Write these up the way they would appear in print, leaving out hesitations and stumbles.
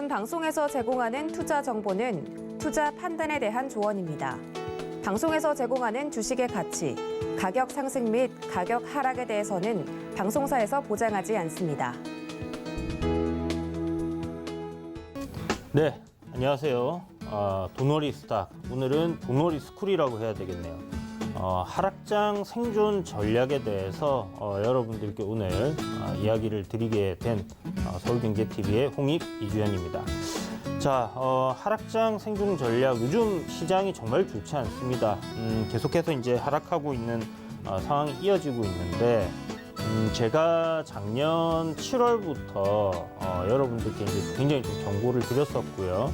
본 방송에서 제공하는 투자 정보는 투자 판단에 대한 조언입니다. 방송에서 제공하는 주식의 가치, 가격 상승 및 가격 하락에 대해서는 방송사에서 보장하지 않습니다. 네, 안녕하세요. 도너리 스탁. 오늘은 도너리 스쿨이라고 해야 되겠네요. 하락장 생존 전략에 대해서 여러분들께 오늘 이야기를 드리게 된 서울경제TV의 홍익 이주연입니다. 자, 하락장 생존 전략. 요즘 시장이 정말 좋지 않습니다. 계속해서 이제 하락하고 있는 상황이 이어지고 있는데, 제가 작년 7월부터 여러분들께 이제 굉장히 좀 경고를 드렸었고요.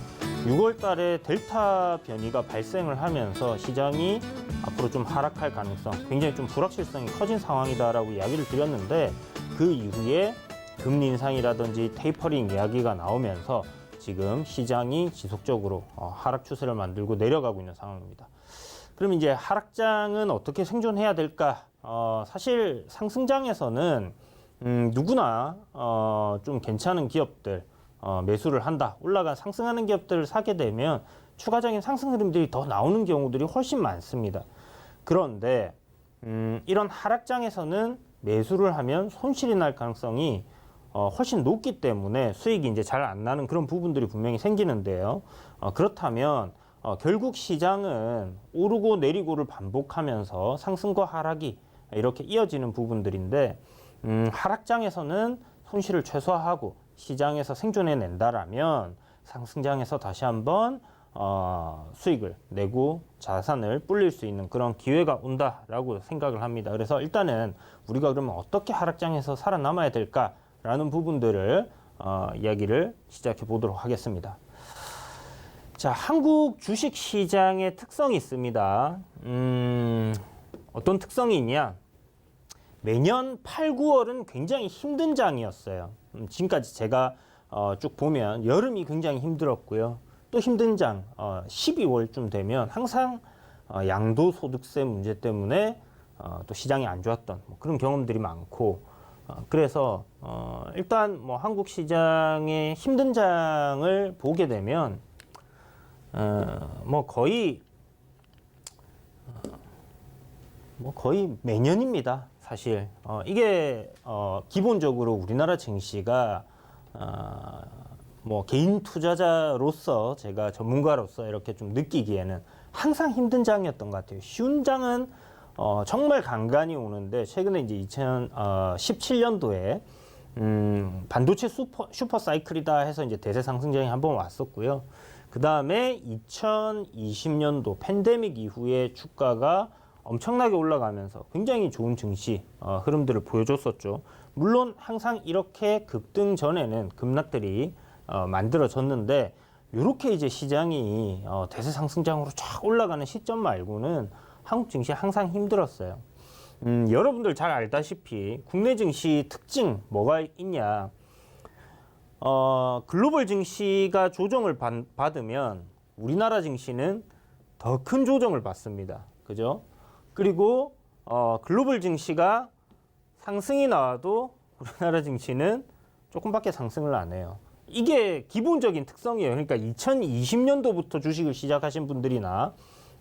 6월 달에 델타 변이가 발생을 하면서 시장이 앞으로 좀 하락할 가능성, 굉장히 좀 불확실성이 커진 상황이다라고 이야기를 드렸는데, 그 이후에 금리 인상이라든지 테이퍼링 이야기가 나오면서 지금 시장이 지속적으로 하락 추세를 만들고 내려가고 있는 상황입니다. 그럼 이제 하락장은 어떻게 생존해야 될까? 사실 상승장에서는 누구나 좀 괜찮은 기업들 매수를 한다. 올라간 상승하는 기업들을 사게 되면 추가적인 상승 흐름들이 더 나오는 경우들이 훨씬 많습니다. 그런데 이런 하락장에서는 매수를 하면 손실이 날 가능성이 훨씬 높기 때문에 수익이 이제 잘 안 나는 그런 부분들이 분명히 생기는데요. 그렇다면 결국 시장은 오르고 내리고를 반복하면서 상승과 하락이 이렇게 이어지는 부분들인데, 하락장에서는 손실을 최소화하고 시장에서 생존해낸다라면 상승장에서 다시 한번 수익을 내고 자산을 불릴 수 있는 그런 기회가 온다라고 생각을 합니다. 그래서 일단은 우리가 그러면 어떻게 하락장에서 살아남아야 될까라는 부분들을 이야기를 시작해 보도록 하겠습니다. 자, 한국 주식 시장의 특성이 있습니다. 어떤 특성이 있냐? 매년 8, 9월은 굉장히 힘든 장이었어요. 지금까지 제가 쭉 보면 여름이 굉장히 힘들었고요. 또 힘든 장, 12월쯤 되면 항상 양도소득세 문제 때문에 또 시장이 안 좋았던 그런 경험들이 많고, 그래서 일단 뭐 한국 시장의 힘든 장을 보게 되면 거의 매년입니다. 사실 이게 기본적으로 우리나라 증시가 개인 투자자로서 제가 전문가로서 이렇게 좀 느끼기에는 항상 힘든 장이었던 것 같아요. 쉬운 장은 정말 간간히 오는데, 최근에 이제 2017년도에 반도체 슈퍼 사이클이다 해서 이제 대세 상승장이 한번 왔었고요. 그 다음에 2020년도 팬데믹 이후에 주가가 엄청나게 올라가면서 굉장히 좋은 증시 흐름들을 보여줬었죠. 물론 항상 이렇게 급등 전에는 급락들이 만들어졌는데, 이렇게 이제 시장이 대세 상승장으로 쫙 올라가는 시점 말고는 한국 증시 항상 힘들었어요. 여러분들 잘 알다시피 국내 증시 특징 뭐가 있냐? 글로벌 증시가 조정을 받으면 우리나라 증시는 더 큰 조정을 받습니다. 그죠? 그리고 글로벌 증시가 상승이 나와도 우리나라 증시는 조금밖에 상승을 안 해요. 이게 기본적인 특성이에요. 그러니까 2020년도부터 주식을 시작하신 분들이나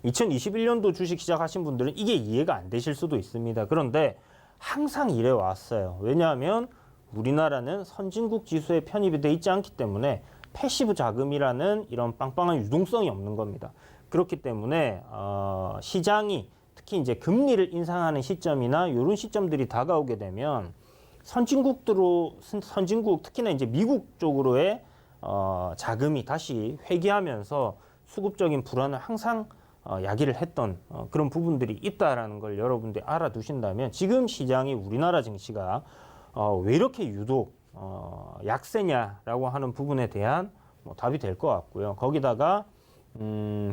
2021년도 주식 시작하신 분들은 이게 이해가 안 되실 수도 있습니다. 그런데 항상 이래 왔어요. 왜냐하면 우리나라는 선진국 지수에 편입이 돼 있지 않기 때문에 패시브 자금이라는 이런 빵빵한 유동성이 없는 겁니다. 그렇기 때문에 시장이 특히 이제 금리를 인상하는 시점이나 이런 시점들이 다가오게 되면 선진국 특히나 이제 미국 쪽으로의 자금이 다시 회귀하면서 수급적인 불안을 항상 야기를 했던 그런 부분들이 있다라는 걸 여러분들이 알아두신다면, 지금 시장이 우리나라 증시가 왜 이렇게 유독 약세냐라고 하는 부분에 대한 답이 될 것 같고요. 거기다가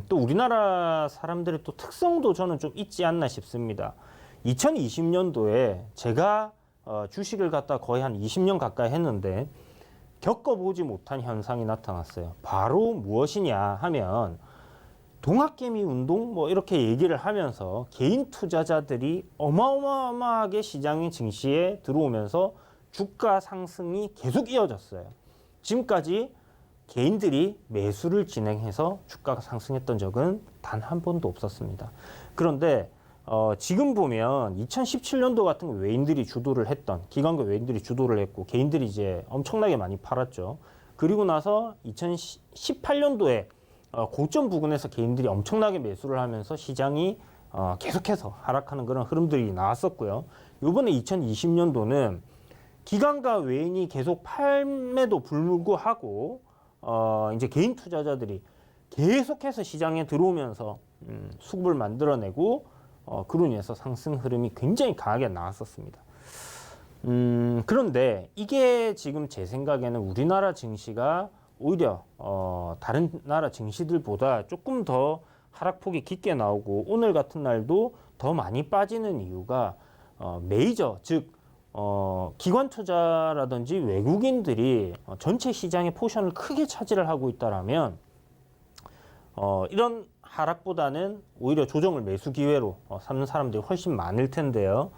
또 우리나라 사람들의 또 특성도 저는 좀 있지 않나 싶습니다. 2020년도에 제가 주식을 갖다 거의 한 20년 가까이 했는데 겪어보지 못한 현상이 나타났어요. 바로 무엇이냐 하면, 동학개미 운동 이렇게 얘기를 하면서 개인 투자자들이 어마어마하게 시장의 증시에 들어오면서 주가 상승이 계속 이어졌어요. 지금까지 개인들이 매수를 진행해서 주가가 상승했던 적은 단 한 번도 없었습니다. 그런데 지금 보면 2017년도 같은 거 외인들이 주도를 했던, 기관과 외인들이 주도를 했고 개인들이 이제 엄청나게 많이 팔았죠. 그리고 나서 2018년도에 고점 부근에서 개인들이 엄청나게 매수를 하면서 시장이 계속해서 하락하는 그런 흐름들이 나왔었고요. 이번에 2020년도는 기관과 외인이 계속 팔매도 불구하고 이제 개인 투자자들이 계속해서 시장에 들어오면서 수급을 만들어내고 그로 인해서 상승 흐름이 굉장히 강하게 나왔었습니다. 그런데 이게 지금 제 생각에는 우리나라 증시가 오히려 다른 나라 증시들보다 조금 더 하락폭이 깊게 나오고 오늘 같은 날도 더 많이 빠지는 이유가 메이저, 즉 기관 투자라든지 외국인들이 전체 시장의 포션을 크게 차지를 하고 있다라면 이런 하락보다는 오히려 조정을 매수 기회로 삼는 사람들이 훨씬 많을 텐데요.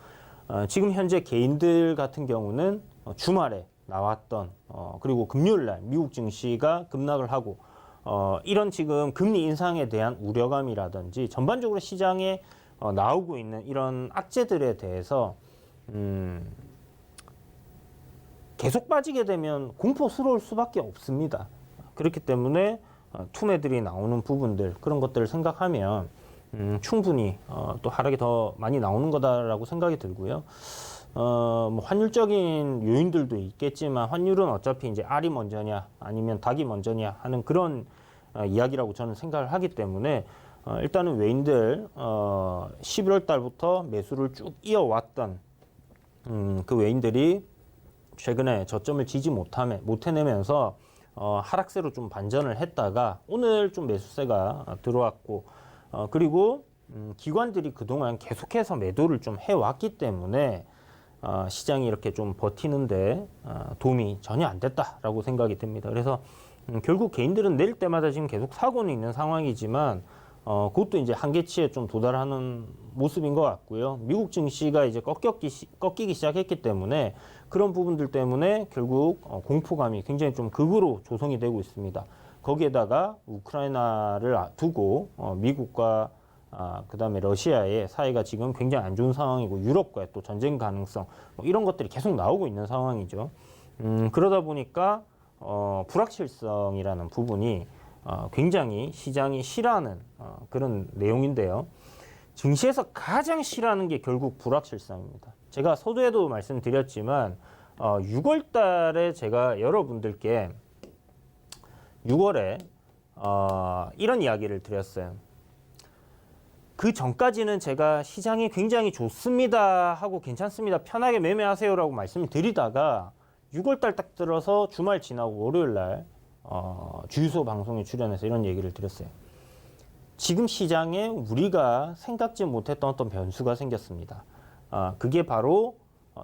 지금 현재 개인들 같은 경우는 주말에 나왔던 그리고 금요일 날 미국 증시가 급락을 하고 이런 지금 금리 인상에 대한 우려감이라든지 전반적으로 시장에 나오고 있는 이런 악재들에 대해서 계속 빠지게 되면 공포스러울 수밖에 없습니다. 그렇기 때문에 투매들이 나오는 부분들 그런 것들을 생각하면 충분히 또 하락이 더 많이 나오는 거다라고 생각이 들고요. 뭐 환율적인 요인들도 있겠지만 환율은 어차피 이제 알이 먼저냐 아니면 닭이 먼저냐 하는 그런 이야기라고 저는 생각을 하기 때문에 일단은 외인들 11월 달부터 매수를 쭉 이어왔던 그 외인들이 최근에 저점을 지지 못해내면서 하락세로 좀 반전을 했다가 오늘 좀 매수세가 들어왔고 그리고 기관들이 그동안 계속해서 매도를 좀 해왔기 때문에 시장이 이렇게 좀 버티는데 도움이 전혀 안 됐다라고 생각이 듭니다. 그래서 결국 개인들은 내릴 때마다 지금 계속 사고는 있는 상황이지만 그것도 이제 한계치에 좀 도달하는 모습인 것 같고요. 미국 증시가 이제 꺾이기 시작했기 때문에 그런 부분들 때문에 결국 공포감이 굉장히 좀 극으로 조성이 되고 있습니다. 거기에다가 우크라이나를 두고 미국과 그다음에 러시아의 사이가 지금 굉장히 안 좋은 상황이고 유럽과의 또 전쟁 가능성 뭐 이런 것들이 계속 나오고 있는 상황이죠. 그러다 보니까 불확실성이라는 부분이 굉장히 시장이 싫어하는 그런 내용인데요. 증시에서 가장 싫어하는 게 결국 불확실성입니다. 제가 서두에도 말씀드렸지만 6월 달에 제가 여러분들께 6월에 이런 이야기를 드렸어요. 그 전까지는 제가 시장이 굉장히 좋습니다 하고 괜찮습니다 편하게 매매하세요라고 말씀을 드리다가 6월 달 딱 들어서 주말 지나고 월요일 날 주유소 방송에 출연해서 이런 얘기를 드렸어요. 지금 시장에 우리가 생각지 못했던 어떤 변수가 생겼습니다. 그게 바로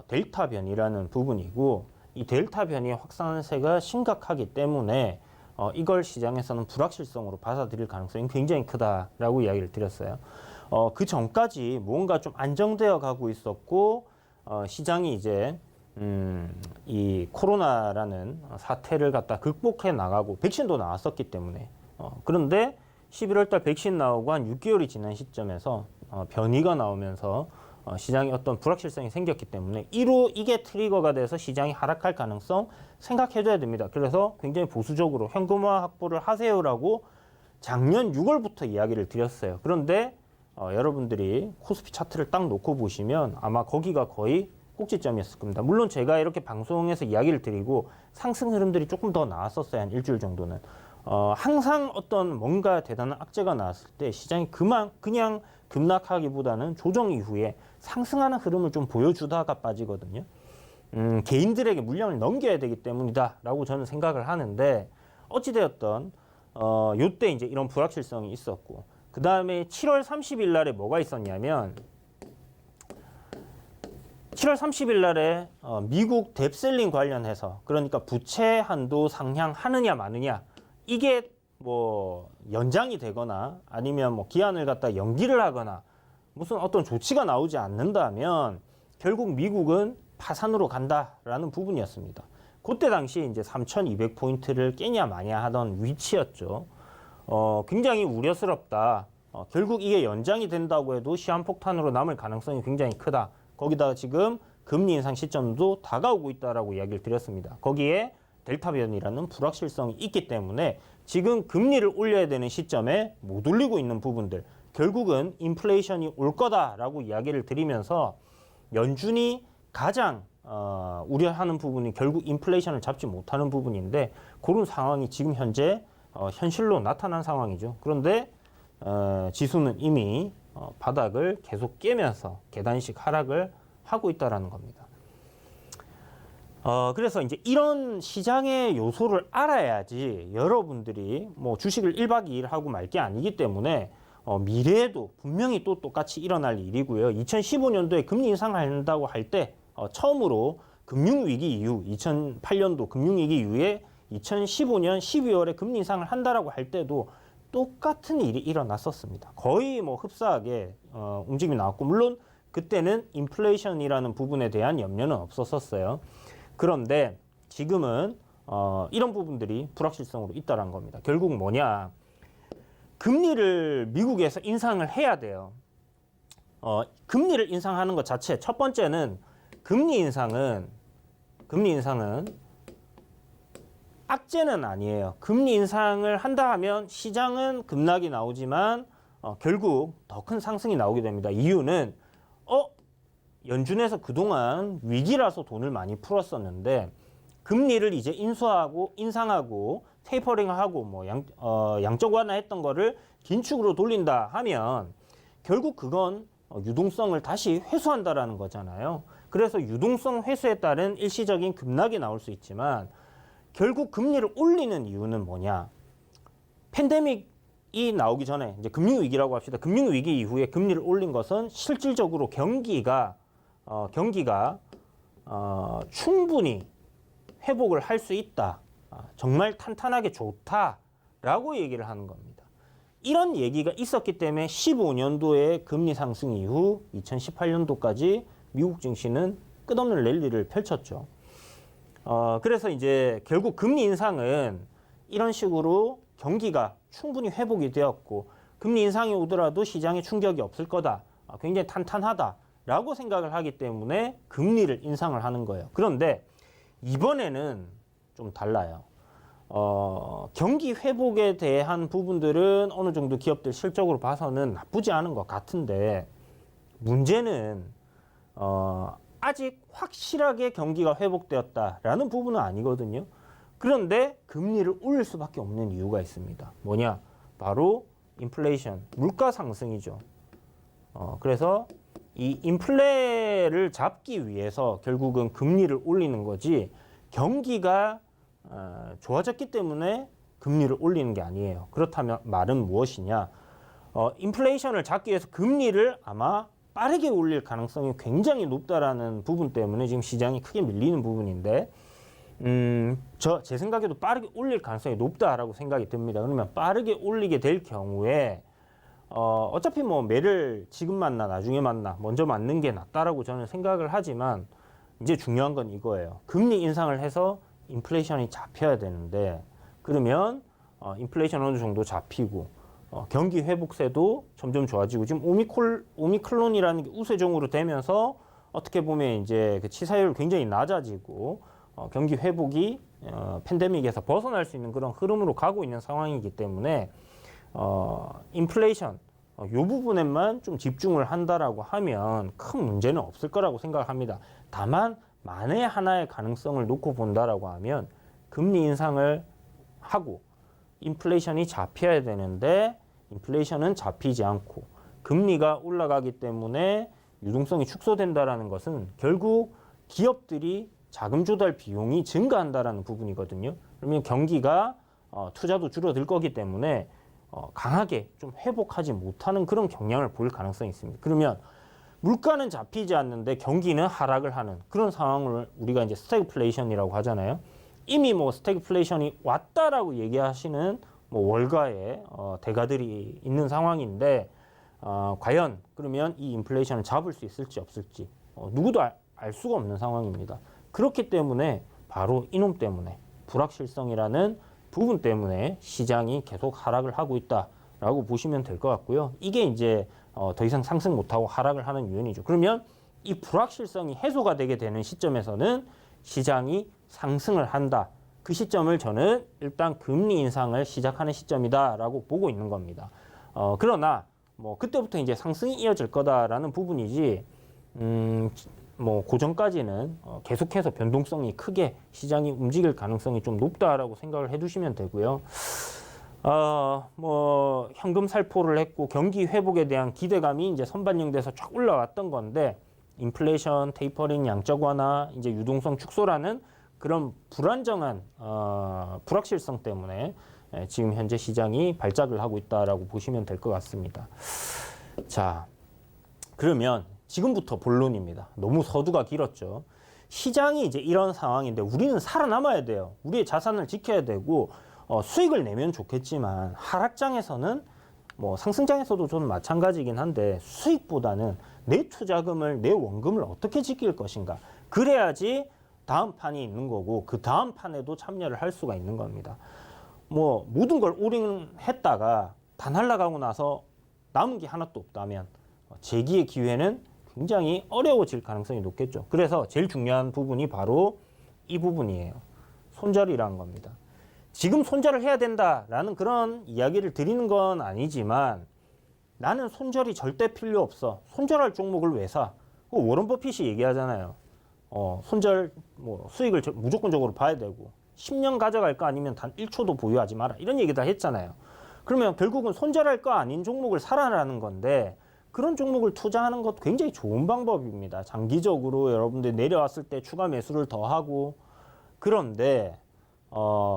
델타 변이라는 부분이고 이 델타 변이의 확산세가 심각하기 때문에 이걸 시장에서는 불확실성으로 받아들일 가능성이 굉장히 크다라고 이야기를 드렸어요. 그 전까지 뭔가 좀 안정되어 가고 있었고 시장이 이제 이 코로나라는 사태를 갖다 극복해 나가고 백신도 나왔었기 때문에 그런데 11월 달 백신 나오고 한 6개월이 지난 시점에서 변이가 나오면서 시장에 어떤 불확실성이 생겼기 때문에 이게 트리거가 돼서 시장이 하락할 가능성 생각해줘야 됩니다. 그래서 굉장히 보수적으로 현금화 확보를 하세요라고 작년 6월부터 이야기를 드렸어요. 그런데 여러분들이 코스피 차트를 딱 놓고 보시면 아마 거기가 거의 꼭지점이었을 겁니다. 물론 제가 이렇게 방송에서 이야기를 드리고 상승 흐름들이 조금 더 나왔었어요. 한 일주일 정도는. 항상 어떤 뭔가 대단한 악재가 나왔을 때 시장이 그냥 급락하기보다는 조정 이후에 상승하는 흐름을 좀 보여주다가 빠지거든요. 개인들에게 물량을 넘겨야 되기 때문이다라고 저는 생각을 하는데 어찌되었던 요때 이제 이런 불확실성이 있었고 그 다음에 7월 30일 날에 뭐가 있었냐면 7월 30일 날에 미국 뎁셀링 관련해서 그러니까 부채 한도 상향하느냐 마느냐 이게 뭐 연장이 되거나 아니면 뭐 기한을 갖다 연기를 하거나 무슨 어떤 조치가 나오지 않는다면 결국 미국은 파산으로 간다라는 부분이었습니다. 그때 당시 이제 3,200포인트를 깨냐 마냐 하던 위치였죠. 굉장히 우려스럽다. 결국 이게 연장이 된다고 해도 시한폭탄으로 남을 가능성이 굉장히 크다. 거기다가 지금 금리 인상 시점도 다가오고 있다라고 이야기를 드렸습니다. 거기에 델타 변이라는 불확실성이 있기 때문에 지금 금리를 올려야 되는 시점에 못 올리고 있는 부분들, 결국은 인플레이션이 올 거다라고 이야기를 드리면서 연준이 가장 우려하는 부분이 결국 인플레이션을 잡지 못하는 부분인데, 그런 상황이 지금 현재 현실로 나타난 상황이죠. 그런데 지수는 이미 바닥을 계속 깨면서 계단식 하락을 하고 있다는 겁니다. 그래서 이제 이런 시장의 요소를 알아야지 여러분들이 뭐 주식을 1박 2일 하고 말 게 아니기 때문에 미래에도 분명히 또 똑같이 일어날 일이고요. 2015년도에 금리 인상한다고 할 때 처음으로 금융위기 이후 2008년도 금융위기 이후에 2015년 12월에 금리 인상을 한다라고 할 때도 똑같은 일이 일어났었습니다. 거의 뭐 흡사하게 움직임이 나왔고, 물론 그때는 인플레이션이라는 부분에 대한 염려는 없었어요. 그런데 지금은 이런 부분들이 불확실성으로 있다는 겁니다. 결국 뭐냐? 금리를 미국에서 인상을 해야 돼요. 금리를 인상하는 것 자체, 첫 번째는 금리 인상은 악재는 아니에요. 금리 인상을 한다 하면 시장은 급락이 나오지만 결국 더 큰 상승이 나오게 됩니다. 이유는 연준에서 그동안 위기라서 돈을 많이 풀었었는데 금리를 이제 인상하고 테이퍼링하고 뭐 양적 완화했던 거를 긴축으로 돌린다 하면 결국 그건 유동성을 다시 회수한다라는 거잖아요. 그래서 유동성 회수에 따른 일시적인 급락이 나올 수 있지만 결국 금리를 올리는 이유는 뭐냐? 팬데믹이 나오기 전에 이제 금융위기라고 합시다. 금융위기 이후에 금리를 올린 것은 실질적으로 경기가 충분히 회복을 할 수 있다. 정말 탄탄하게 좋다라고 얘기를 하는 겁니다. 이런 얘기가 있었기 때문에 15년도에 금리 상승 이후 2018년도까지 미국 증시는 끝없는 랠리를 펼쳤죠. 그래서 이제 결국 금리 인상은 이런 식으로 경기가 충분히 회복이 되었고 금리 인상이 오더라도 시장에 충격이 없을 거다. 굉장히 탄탄하다라고 생각을 하기 때문에 금리를 인상을 하는 거예요. 그런데 이번에는 좀 달라요. 경기 회복에 대한 부분들은 어느 정도 기업들 실적으로 봐서는 나쁘지 않은 것 같은데 문제는 아직 확실하게 경기가 회복되었다라는 부분은 아니거든요. 그런데 금리를 올릴 수밖에 없는 이유가 있습니다. 뭐냐? 바로 인플레이션, 물가 상승이죠. 그래서 이 인플레를 잡기 위해서 결국은 금리를 올리는 거지 경기가 좋아졌기 때문에 금리를 올리는 게 아니에요. 그렇다면 말은 무엇이냐? 인플레이션을 잡기 위해서 금리를 아마 빠르게 올릴 가능성이 굉장히 높다라는 부분 때문에 지금 시장이 크게 밀리는 부분인데 제 생각에도 빠르게 올릴 가능성이 높다라고 생각이 듭니다. 그러면 빠르게 올리게 될 경우에 어차피 뭐 매를 지금 만나 나중에 만나 먼저 맞는 게 낫다라고 저는 생각을 하지만 이제 중요한 건 이거예요. 금리 인상을 해서 인플레이션이 잡혀야 되는데 그러면 인플레이션 어느 정도 잡히고 경기 회복세도 점점 좋아지고 지금 오미크론이라는 게 우세종으로 되면서 어떻게 보면 이제 그 치사율 굉장히 낮아지고 경기 회복이 팬데믹에서 벗어날 수 있는 그런 흐름으로 가고 있는 상황이기 때문에 인플레이션 이 부분에만 좀 집중을 한다라고 하면 큰 문제는 없을 거라고 생각합니다. 다만 만에 하나의 가능성을 놓고 본다라고 하면 금리 인상을 하고 인플레이션이 잡혀야 되는데 인플레이션은 잡히지 않고 금리가 올라가기 때문에 유동성이 축소된다라는 것은 결국 기업들이 자금 조달 비용이 증가한다라는 부분이거든요. 그러면 경기가 투자도 줄어들 거기 때문에 강하게 좀 회복하지 못하는 그런 경향을 보일 가능성이 있습니다. 그러면 물가는 잡히지 않는데 경기는 하락을 하는 그런 상황을 우리가 이제 스태그플레이션이라고 하잖아요. 이미 뭐 스태그플레이션이 왔다라고 얘기하시는 뭐 월가의 대가들이 있는 상황인데 과연 그러면 이 인플레이션을 잡을 수 있을지 없을지 누구도 알 수가 없는 상황입니다. 그렇기 때문에 바로 이놈 때문에 불확실성이라는 부분 때문에 시장이 계속 하락을 하고 있다라고 보시면 될 것 같고요. 이게 이제 더 이상 상승 못하고 하락을 하는 요인이죠. 그러면 이 불확실성이 해소가 되게 되는 시점에서는 시장이 상승을 한다. 그 시점을 저는 일단 금리 인상을 시작하는 시점이다라고 보고 있는 겁니다. 그러나 뭐 그때부터 이제 상승이 이어질 거다라는 부분이지, 뭐 고전까지는 계속해서 변동성이 크게 시장이 움직일 가능성이 좀 높다라고 생각을 해두시면 되고요. 뭐 현금 살포를 했고 경기 회복에 대한 기대감이 이제 선반영돼서 쫙 올라왔던 건데, 인플레이션, 테이퍼링, 양적 완화, 이제 유동성 축소라는 그런 불안정한 불확실성 때문에 지금 현재 시장이 발작을 하고 있다라고 보시면 될 것 같습니다. 자, 그러면 지금부터 본론입니다. 너무 서두가 길었죠. 시장이 이제 이런 상황인데 우리는 살아남아야 돼요. 우리의 자산을 지켜야 되고 수익을 내면 좋겠지만, 하락장에서는 뭐 상승장에서도 저는 마찬가지긴 한데 수익보다는 내 투자금을, 내 원금을 어떻게 지킬 것인가. 그래야지 다음 판이 있는 거고 그 다음 판에도 참여를 할 수가 있는 겁니다. 뭐 모든 걸 올인했다가 다 날아가고 나서 남은 게 하나도 없다면 재기의 기회는 굉장히 어려워질 가능성이 높겠죠. 그래서 제일 중요한 부분이 바로 이 부분이에요. 손절이라는 겁니다. 지금 손절을 해야 된다라는 그런 이야기를 드리는 건 아니지만, 나는 손절이 절대 필요 없어. 손절할 종목을 왜 사? 워런 버핏이 얘기하잖아요. 손절 뭐 수익을 무조건적으로 봐야 되고 10년 가져갈 거 아니면 단 1초도 보유하지 마라. 이런 얘기 다 했잖아요. 그러면 결국은 손절할 거 아닌 종목을 사라라는 건데, 그런 종목을 투자하는 것도 굉장히 좋은 방법입니다. 장기적으로 여러분들 내려왔을 때 추가 매수를 더 하고. 그런데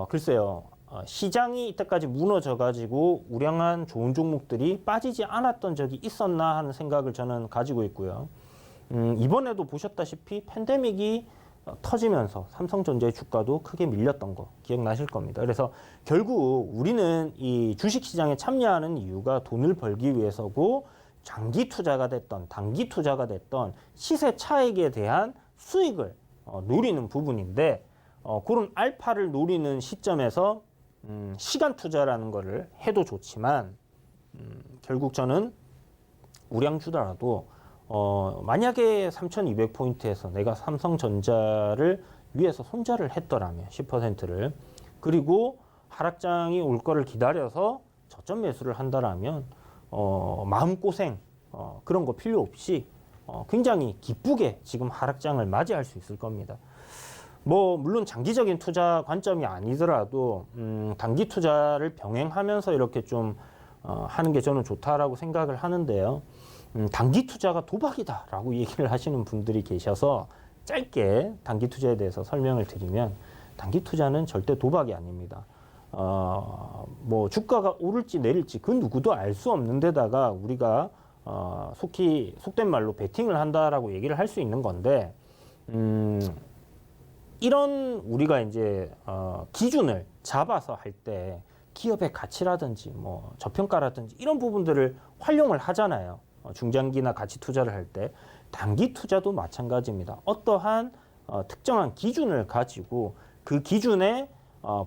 글쎄요. 시장이 이때까지 무너져가지고 우량한 좋은 종목들이 빠지지 않았던 적이 있었나 하는 생각을 저는 가지고 있고요. 이번에도 보셨다시피 팬데믹이 터지면서 삼성전자의 주가도 크게 밀렸던 거 기억나실 겁니다. 그래서 결국 우리는 이 주식시장에 참여하는 이유가 돈을 벌기 위해서고, 장기 투자가 됐던 단기 투자가 됐던 시세 차익에 대한 수익을 노리는 부분인데, 그런 알파를 노리는 시점에서 시간 투자라는 거를 해도 좋지만, 결국 저는 우량주더라도 만약에 3200포인트에서 내가 삼성전자를 위해서 손절을 했더라면 10%를, 그리고 하락장이 올 거를 기다려서 저점 매수를 한다라면 마음고생 그런 거 필요 없이 굉장히 기쁘게 지금 하락장을 맞이할 수 있을 겁니다. 뭐 물론 장기적인 투자 관점이 아니더라도 단기 투자를 병행하면서 이렇게 좀 하는 게 저는 좋다라고 생각을 하는데요. 단기 투자가 도박이다라고 얘기를 하시는 분들이 계셔서 짧게 단기 투자에 대해서 설명을 드리면, 단기 투자는 절대 도박이 아닙니다. 뭐 주가가 오를지 내릴지 그 누구도 알 수 없는 데다가 우리가 속된 말로 베팅을 한다라고 얘기를 할 수 있는 건데, 이런 우리가 이제 기준을 잡아서 할 때 기업의 가치라든지 뭐 저평가라든지 이런 부분들을 활용을 하잖아요. 중장기나 가치 투자를 할 때. 단기 투자도 마찬가지입니다. 어떠한 특정한 기준을 가지고 그 기준에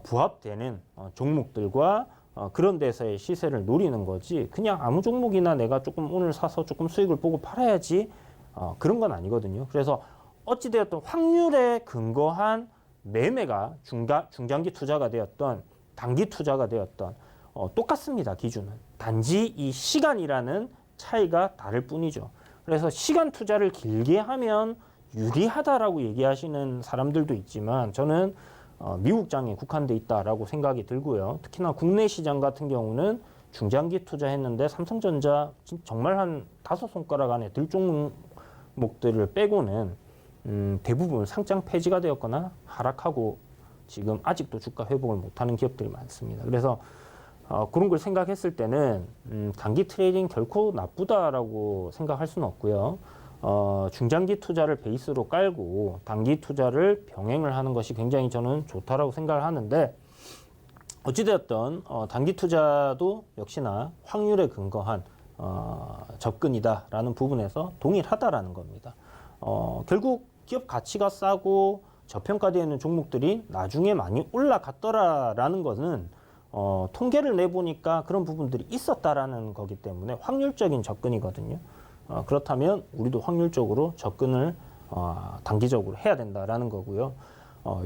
부합되는 종목들과 그런 데서의 시세를 노리는 거지, 그냥 아무 종목이나 내가 조금 오늘 사서 조금 수익을 보고 팔아야지 그런 건 아니거든요. 그래서 어찌되었든 확률에 근거한 매매가 중장기 투자가 되었던 단기 투자가 되었던 똑같습니다. 기준은. 단지 이 시간이라는 차이가 다를 뿐이죠. 그래서 시간 투자를 길게 하면 유리하다라고 얘기하시는 사람들도 있지만, 저는 미국장에 국한돼 있다라고 생각이 들고요. 특히나 국내 시장 같은 경우는 중장기 투자했는데 삼성전자 정말 한 5손가락 안에 들 종목들을 빼고는 대부분 상장 폐지가 되었거나 하락하고 지금 아직도 주가 회복을 못하는 기업들이 많습니다. 그래서 그런 걸 생각했을 때는 단기 트레이딩 결코 나쁘다라고 생각할 수는 없고요. 중장기 투자를 베이스로 깔고 단기 투자를 병행을 하는 것이 굉장히 저는 좋다라고 생각을 하는데, 어찌되었든 단기 투자도 역시나 확률에 근거한 접근이다라는 부분에서 동일하다라는 겁니다. 결국 기업 가치가 싸고 저평가되어 있는 종목들이 나중에 많이 올라갔더라라는 것은 통계를 내보니까 그런 부분들이 있었다라는 거기 때문에 확률적인 접근이거든요. 그렇다면 우리도 확률적으로 접근을 단기적으로 해야 된다라는 거고요.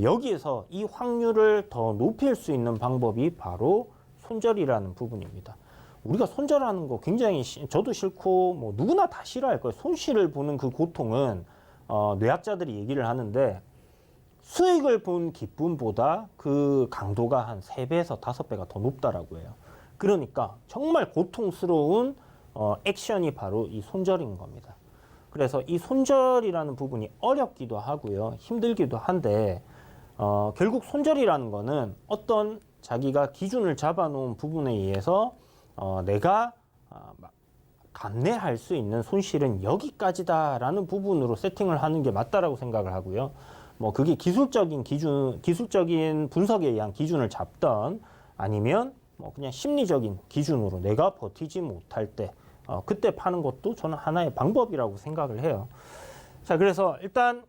여기에서 이 확률을 더 높일 수 있는 방법이 바로 손절이라는 부분입니다. 우리가 손절하는 거 굉장히 저도 싫고 뭐 누구나 다 싫어할 거예요. 손실을 보는 그 고통은 뇌학자들이 얘기를 하는데 수익을 본 기쁨보다 그 강도가 한 3배에서 5배가 더 높다라고 해요. 그러니까 정말 고통스러운 액션이 바로 이 손절인 겁니다. 그래서 이 손절이라는 부분이 어렵기도 하고요. 힘들기도 한데 결국 손절이라는 거는 어떤 자기가 기준을 잡아놓은 부분에 의해서 내가 감내할 수 있는 손실은 여기까지다라는 부분으로 세팅을 하는 게 맞다라고 생각을 하고요. 뭐 그게 기술적인 분석에 의한 기준을 잡던 아니면 뭐 그냥 심리적인 기준으로 내가 버티지 못할 때 그때 파는 것도 저는 하나의 방법이라고 생각을 해요. 자, 그래서 일단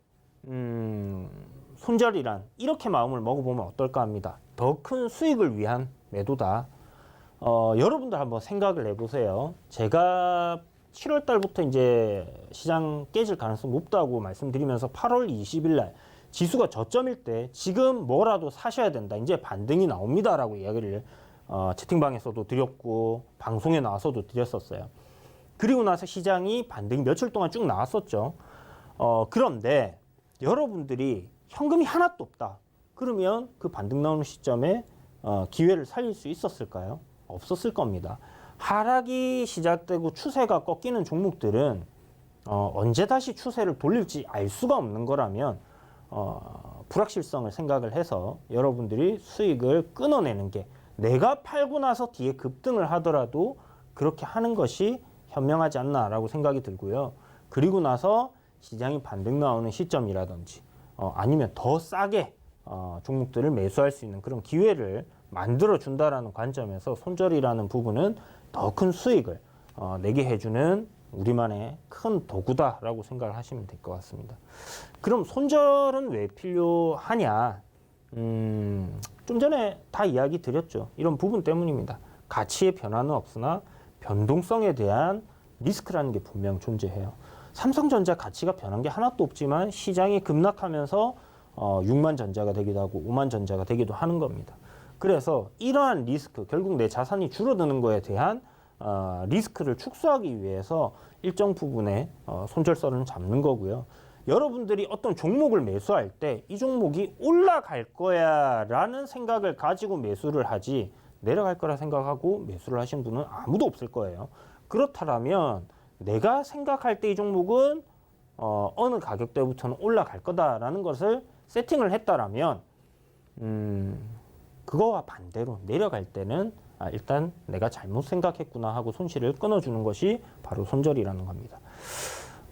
손절이란 이렇게 마음을 먹어보면 어떨까 합니다. 더 큰 수익을 위한 매도다. 여러분들 한번 생각을 해보세요. 제가 7월 달부터 이제 시장 깨질 가능성이 높다고 말씀드리면서 8월 20일 날 지수가 저점일 때 지금 뭐라도 사셔야 된다. 이제 반등이 나옵니다라고 이야기를 채팅방에서도 드렸고 방송에 나와서도 드렸었어요. 그리고 나서 시장이 반등이 며칠 동안 쭉 나왔었죠. 그런데 여러분들이 현금이 하나도 없다. 그러면 그 반등 나오는 시점에 기회를 살릴 수 있었을까요? 없었을 겁니다. 하락이 시작되고 추세가 꺾이는 종목들은 언제 다시 추세를 돌릴지 알 수가 없는 거라면 불확실성을 생각을 해서 여러분들이 수익을 끊어내는 게 내가 팔고 나서 뒤에 급등을 하더라도 그렇게 하는 것이 현명하지 않나라고 생각이 들고요. 그리고 나서 시장이 반등 나오는 시점이라든지 아니면 더 싸게 종목들을 매수할 수 있는 그런 기회를 만들어 준다라는 관점에서 손절이라는 부분은 더 큰 수익을 내게 해주는 우리만의 큰 도구다라고 생각을 하시면 될 것 같습니다. 그럼 손절은 왜 필요하냐? 좀 전에 다 이야기 드렸죠. 이런 부분 때문입니다. 가치의 변화는 없으나 변동성에 대한 리스크라는 게 분명 존재해요. 삼성전자 가치가 변한 게 하나도 없지만 시장이 급락하면서 6만 전자가 되기도 하고 5만 전자가 되기도 하는 겁니다. 그래서 이러한 리스크, 결국 내 자산이 줄어드는 거에 대한 리스크를 축소하기 위해서 일정 부분의 손절선을 잡는 거고요. 여러분들이 어떤 종목을 매수할 때 이 종목이 올라갈 거야 라는 생각을 가지고 매수를 하지 내려갈 거라 생각하고 매수를 하신 분은 아무도 없을 거예요. 그렇다면 내가 생각할 때 이 종목은 어느 가격대부터는 올라갈 거다라는 것을 세팅을 했다라면 그거와 반대로 내려갈 때는 일단 내가 잘못 생각했구나 하고 손실을 끊어주는 것이 바로 손절이라는 겁니다.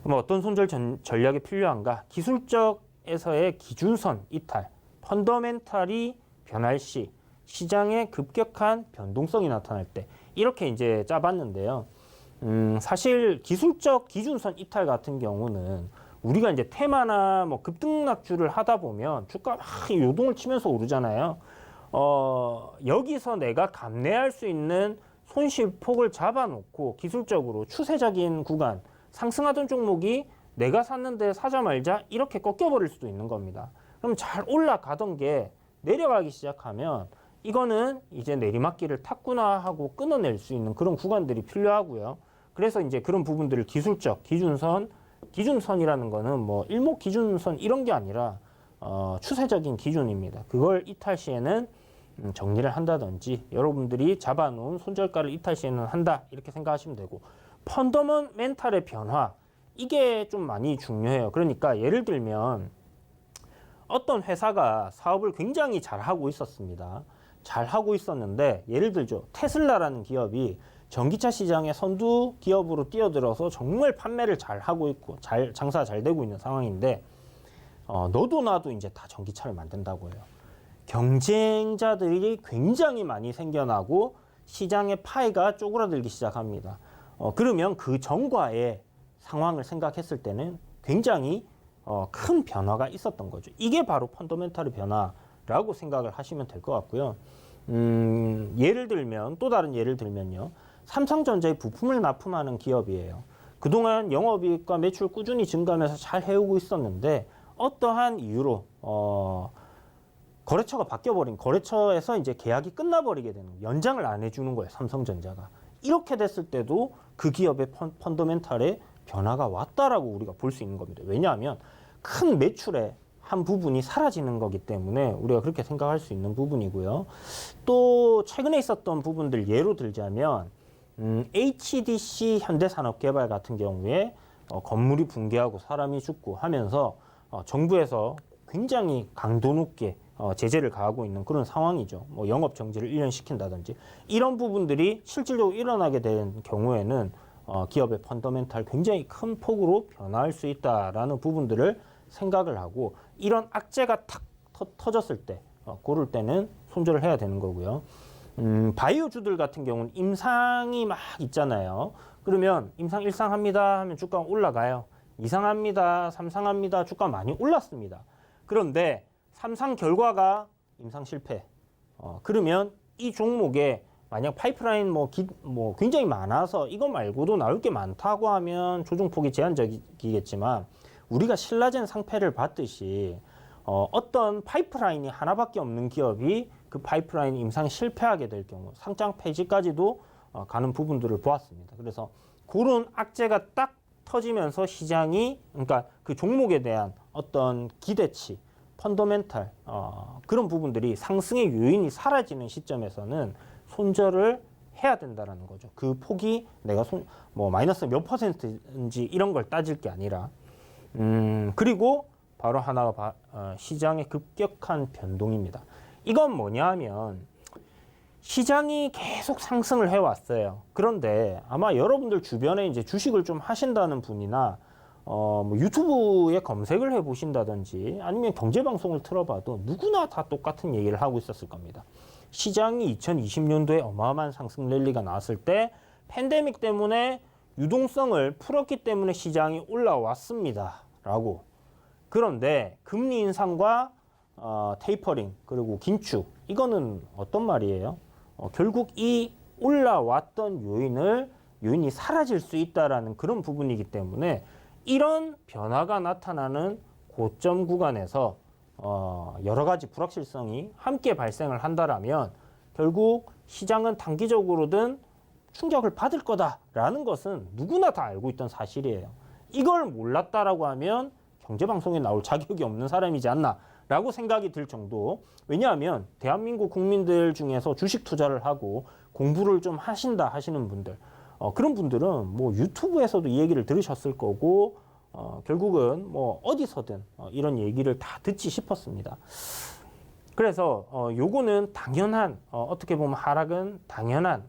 그럼 어떤 손절 전략이 필요한가? 기술적에서의 기준선 이탈, 펀더멘탈이 변할 시, 시장의 급격한 변동성이 나타날 때 이렇게 이제 짜봤는데요. 사실 기술적 기준선 이탈 같은 경우는 우리가 이제 테마나 뭐 급등락주를 하다 보면 주가 막 요동을 치면서 오르잖아요. 여기서 내가 감내할 수 있는 손실폭을 잡아놓고 기술적으로 추세적인 구간, 상승하던 종목이 내가 샀는데 사자 말자 이렇게 꺾여버릴 수도 있는 겁니다. 그럼 잘 올라가던 게 내려가기 시작하면 이거는 이제 내리막길을 탔구나 하고 끊어낼 수 있는 그런 구간들이 필요하고요. 그래서 이제 그런 부분들을 기술적 기준선이라는 거는 뭐 일목 기준선 이런 게 아니라 추세적인 기준입니다. 그걸 이탈 시에는 정리를 한다든지 여러분들이 잡아놓은 손절가를 이탈 시에는 한다 이렇게 생각하시면 되고, 펀더멘탈의 변화 이게 좀 많이 중요해요. 그러니까 예를 들면 어떤 회사가 사업을 굉장히 잘하고 있었습니다. 잘하고 있었는데 예를 들죠, 테슬라라는 기업이 전기차 시장의 선두 기업으로 뛰어들어서 정말 판매를 잘하고 있고 장사 잘 되고 있는 상황인데 너도 나도 이제 다 전기차를 만든다고 해요. 경쟁자들이 굉장히 많이 생겨나고 시장의 파이가 쪼그라들기 시작합니다. 그러면 그 전과의 상황을 생각했을 때는 굉장히 큰 변화가 있었던 거죠. 이게 바로 펀더멘탈의 변화라고 생각을 하시면 될 것 같고요. 예를 들면 또 다른 예를 들면요. 삼성전자의 부품을 납품하는 기업이에요. 그동안 영업이익과 매출 꾸준히 증가하면서 잘 해오고 있었는데 어떠한 이유로 거래처가 바뀌어버린 거래처에서 이제 계약이 끝나버리게 되는 거예요. 연장을 안 해주는 거예요. 삼성전자가. 이렇게 됐을 때도 그 기업의 펀더멘탈에 변화가 왔다라고 우리가 볼 수 있는 겁니다. 왜냐하면 큰 매출의 한 부분이 사라지는 거기 때문에 우리가 그렇게 생각할 수 있는 부분이고요. 또 최근에 있었던 부분들 예로 들자면 HDC 현대산업개발 같은 경우에 건물이 붕괴하고 사람이 죽고 하면서 정부에서 굉장히 강도 높게 제재를 가하고 있는 그런 상황이죠. 뭐 영업 정지를 1년 시킨다든지 이런 부분들이 실질적으로 일어나게 된 경우에는 기업의 펀더멘탈 굉장히 큰 폭으로 변화할 수 있다라는 부분들을 생각을 하고 이런 악재가 탁 터졌을 때 고를 때는 손절을 해야 되는 거고요. 바이오주들 같은 경우는 임상이 막 있잖아요. 그러면 임상 1상합니다 하면 주가가 올라가요. 2상합니다, 3상합니다. 주가 많이 올랐습니다. 그런데 3상 결과가 임상 실패. 그러면 이 종목에 만약 파이프라인 뭐 굉장히 많아서 이거 말고도 나올 게 많다고 하면 조정폭이 제한적이겠지만 우리가 신라젠 상패를 봤듯이 어떤 파이프라인이 하나밖에 없는 기업이 그 파이프라인 임상 실패하게 될 경우 상장 폐지까지도 가는 부분들을 보았습니다. 그래서 그런 악재가 딱 터지면서 시장이 그러니까 그 종목에 대한 어떤 기대치, 펀더멘탈 그런 부분들이 상승의 요인이 사라지는 시점에서는 손절을 해야 된다라는 거죠. 그 폭이 내가 뭐 마이너스 몇 퍼센트인지 이런 걸 따질 게 아니라 그리고 바로 하나가 시장의 급격한 변동입니다. 이건 뭐냐 하면 시장이 계속 상승을 해왔어요. 그런데 아마 여러분들 주변에 이제 주식을 좀 하신다는 분이나 뭐 유튜브에 검색을 해보신다든지 아니면 경제방송을 틀어봐도 누구나 다 똑같은 얘기를 하고 있었을 겁니다. 시장이 2020년도에 어마어마한 상승 랠리가 나왔을 때 팬데믹 때문에 유동성을 풀었기 때문에 시장이 올라왔습니다. 라고. 그런데 금리 인상과 테이퍼링 그리고 긴축 이거는 어떤 말이에요? 결국 이 올라왔던 요인이 사라질 수 있다라는 그런 부분이기 때문에 이런 변화가 나타나는 고점 구간에서 여러 가지 불확실성이 함께 발생을 한다라면 결국 시장은 단기적으로든 충격을 받을 거다라는 것은 누구나 다 알고 있던 사실이에요. 이걸 몰랐다라고 하면 경제방송에 나올 자격이 없는 사람이지 않나라고 생각이 들 정도. 왜냐하면 대한민국 국민들 중에서 주식 투자를 하고 공부를 좀 하신다 하시는 분들 그런 분들은 뭐 유튜브에서도 이 얘기를 들으셨을 거고 결국은 뭐 어디서든 이런 얘기를 다 듣지 싶었습니다. 그래서 요거는 당연한 어떻게 보면 하락은 당연한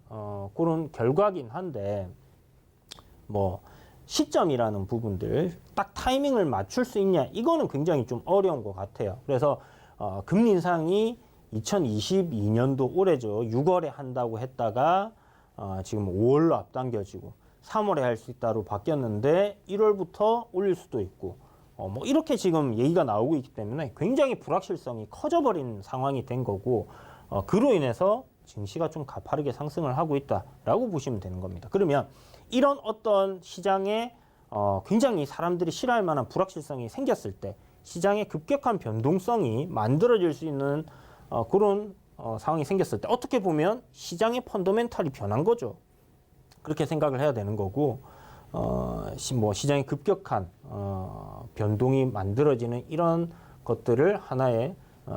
그런 결과긴 한데 뭐 시점이라는 부분들 딱 타이밍을 맞출 수 있냐 이거는 굉장히 좀 어려운 것 같아요. 그래서 금리 인상이 2022년도 올해죠. 6월에 한다고 했다가 지금 5월로 앞당겨지고 3월에 할 수 있다로 바뀌었는데 1월부터 올릴 수도 있고 뭐 이렇게 지금 얘기가 나오고 있기 때문에 굉장히 불확실성이 커져버린 상황이 된 거고 그로 인해서 증시가 좀 가파르게 상승을 하고 있다라고 보시면 되는 겁니다. 그러면 이런 어떤 시장에 굉장히 사람들이 싫어할 만한 불확실성이 생겼을 때 시장의 급격한 변동성이 만들어질 수 있는 그런 상황이 생겼을 때 어떻게 보면 시장의 펀더멘탈이 변한 거죠. 그렇게 생각을 해야 되는 거고 뭐 시장의 급격한 변동이 만들어지는 이런 것들을 하나의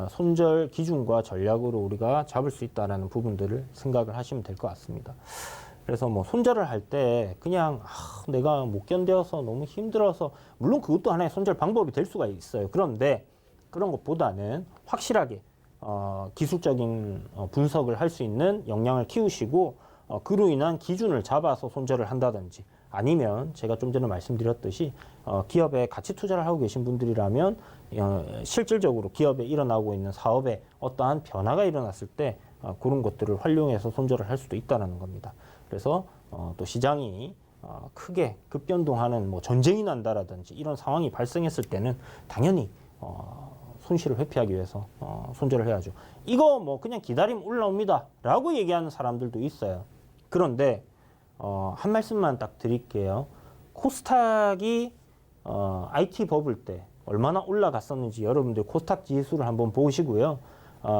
손절 기준과 전략으로 우리가 잡을 수 있다는 부분들을 생각을 하시면 될 것 같습니다. 그래서 뭐 손절을 할 때 그냥 내가 못 견뎌서 너무 힘들어서 물론 그것도 하나의 손절 방법이 될 수가 있어요. 그런데 그런 것보다는 확실하게 기술적인 분석을 할 수 있는 역량을 키우시고 그로 인한 기준을 잡아서 손절을 한다든지 아니면 제가 좀 전에 말씀드렸듯이 기업에 가치 투자를 하고 계신 분들이라면 실질적으로 기업에 일어나고 있는 사업에 어떠한 변화가 일어났을 때 그런 것들을 활용해서 손절을 할 수도 있다는 겁니다. 그래서 또 시장이 크게 급변동하는 뭐 전쟁이 난다라든지 이런 상황이 발생했을 때는 당연히 손실을 회피하기 위해서 손절을 해야죠. 이거 뭐 그냥 기다리면 올라옵니다라고 얘기하는 사람들도 있어요. 그런데 한 말씀만 딱 드릴게요. 코스닥이 IT 버블 때 얼마나 올라갔었는지 여러분들 코스닥 지수를 한번 보시고요.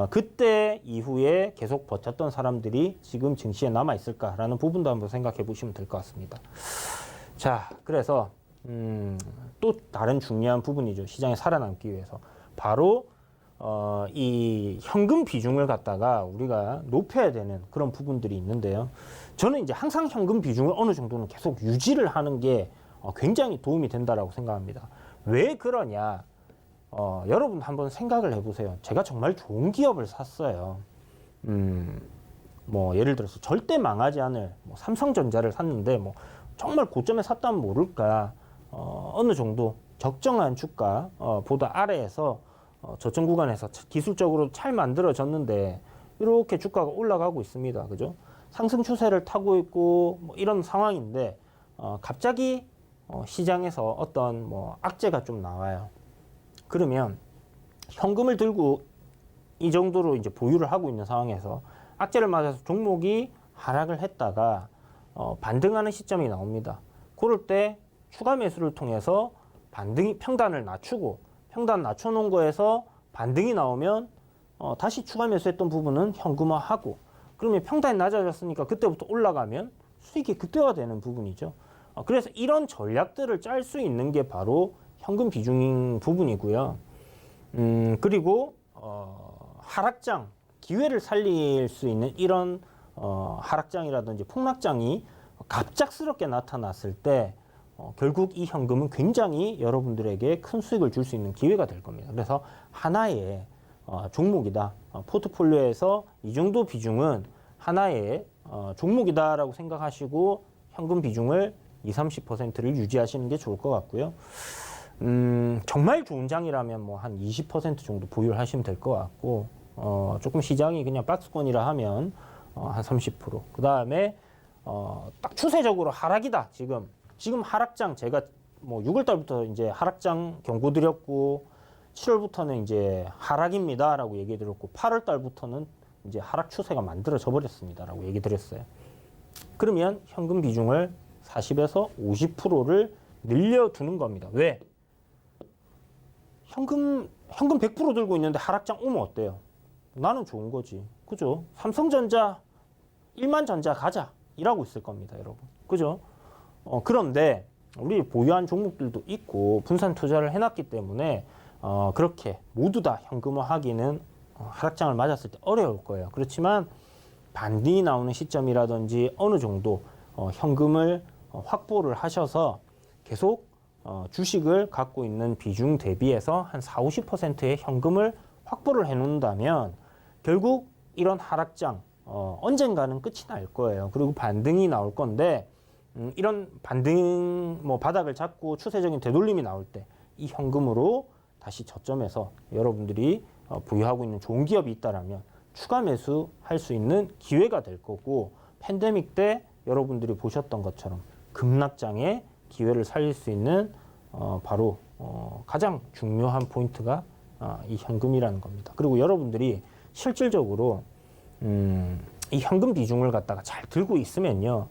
그때 이후에 계속 버텼던 사람들이 지금 증시에 남아 있을까라는 부분도 한번 생각해 보시면 될 것 같습니다. 자, 그래서 또 다른 중요한 부분이죠. 시장에 살아남기 위해서 바로 이 현금 비중을 갖다가 우리가 높여야 되는 그런 부분들이 있는데요. 저는 이제 항상 현금 비중을 어느 정도는 계속 유지를 하는 게 굉장히 도움이 된다라고 생각합니다. 왜 그러냐? 여러분 한번 생각을 해보세요. 제가 정말 좋은 기업을 샀어요. 뭐 예를 들어서 절대 망하지 않을 뭐 삼성전자를 샀는데 뭐 정말 고점에 샀다면 모를까 어느 정도 적정한 주가 보다 아래에서 저점 구간에서 기술적으로 잘 만들어졌는데 이렇게 주가가 올라가고 있습니다. 그죠? 상승 추세를 타고 있고 뭐 이런 상황인데 갑자기 시장에서 어떤 뭐 악재가 좀 나와요. 그러면 현금을 들고 이 정도로 이제 보유를 하고 있는 상황에서 악재를 맞아서 종목이 하락을 했다가 반등하는 시점이 나옵니다. 그럴 때 추가 매수를 통해서 평단을 낮추고 평단 낮춰놓은 거에서 반등이 나오면 다시 추가 매수했던 부분은 현금화하고 그러면 평단이 낮아졌으니까 그때부터 올라가면 수익이 극대화되는 부분이죠. 그래서 이런 전략들을 짤 수 있는 게 바로 현금 비중인 부분이고요. 그리고 하락장, 기회를 살릴 수 있는 이런 하락장이라든지 폭락장이 갑작스럽게 나타났을 때 결국 이 현금은 굉장히 여러분들에게 큰 수익을 줄 수 있는 기회가 될 겁니다. 그래서 하나의 종목이다. 포트폴리오에서 이 정도 비중은 하나의 종목이다라고 생각하시고 현금 비중을 20-30%를 유지하시는 게 좋을 것 같고요. 정말 좋은 장이라면 뭐 한 20% 정도 보유를 하시면 될 것 같고, 조금 시장이 그냥 박스권이라 하면 한 30%. 그 다음에 딱 추세적으로 하락이다. 지금 하락장 제가 뭐 6월 달부터 이제 하락장 경고 드렸고, 7월부터는 이제 하락입니다라고 얘기 드렸고, 8월 달부터는 이제 하락 추세가 만들어져 버렸습니다라고 얘기 드렸어요. 그러면 현금 비중을 40에서 50%를 늘려두는 겁니다. 왜? 현금 100% 들고 있는데 하락장 오면 어때요? 나는 좋은 거지. 그죠? 삼성전자 1만 전자 가자. 이라고 있을 겁니다, 여러분. 그죠? 그런데 우리 보유한 종목들도 있고 분산 투자를 해놨기 때문에 그렇게 모두 다 현금화하기는 하락장을 맞았을 때 어려울 거예요. 그렇지만 반등이 나오는 시점이라든지 어느 정도 현금을 확보를 하셔서 계속 주식을 갖고 있는 비중 대비해서 한 40-50%의 현금을 확보를 해 놓는다면 결국 이런 하락장 언젠가는 끝이 날 거예요. 그리고 반등이 나올 건데 이런 반등 뭐 바닥을 잡고 추세적인 되돌림이 나올 때 이 현금으로 다시 저점에서 여러분들이 보유하고 있는 좋은 기업이 있다라면 추가 매수할 수 있는 기회가 될 거고, 팬데믹 때 여러분들이 보셨던 것처럼 급락장의 기회를 살릴 수 있는 바로 가장 중요한 포인트가 이 현금이라는 겁니다. 그리고 여러분들이 실질적으로 이 현금 비중을 갖다가 잘 들고 있으면요,